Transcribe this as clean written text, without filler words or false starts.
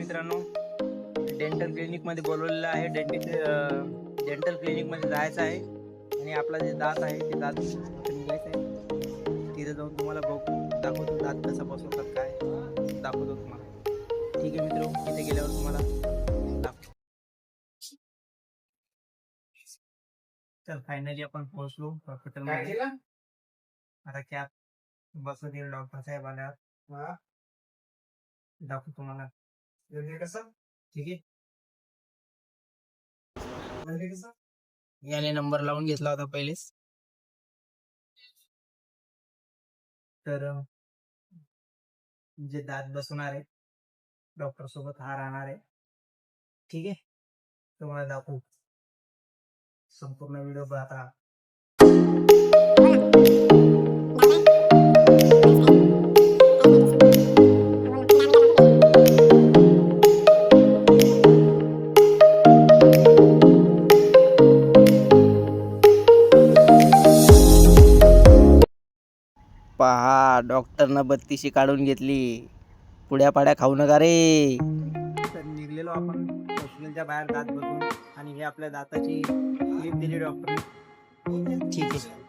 मित्रांनो, dental clinic मध्ये बोलवलेलं आहे. डेंटल क्लिनिक मध्ये जायचं आहे आणि आपला जे दात आहे ते दात निघायचं आहे. तिथे जाऊन तुम्हाला दाखवतो दात कसा बसवतात, काय दाखवतो तुम्हाला. ठीक आहे मित्र, तिथे गेल्यावर तुम्हाला दाखवतो. तर फायनली आपण पोहोचलो हॉस्पिटलमध्ये. आता क्या बसू दे डॉक्टर साहेब आल्यावर दाखवतो तुम्हाला. कसं ठीक आहे. याने नंबर लावून घेतला होता पहिलेच. तर जे दात बसवणार आहे डॉक्टर सोबत हा राहणार आहे. ठीक आहे, तुम्हाला दाखवू. संपूर्ण व्हिडिओ पाहता. पहा, डॉक्टरनं बत्तीशी काढून घेतली. पुड्या पाड्या खाऊ नका रे. तर निघलेलो आपण हॉस्पिटलच्या बाहेर दात बघून, आणि हे आपल्या दाताची क्लिप दिली डॉक्टरने. ठीक आहे.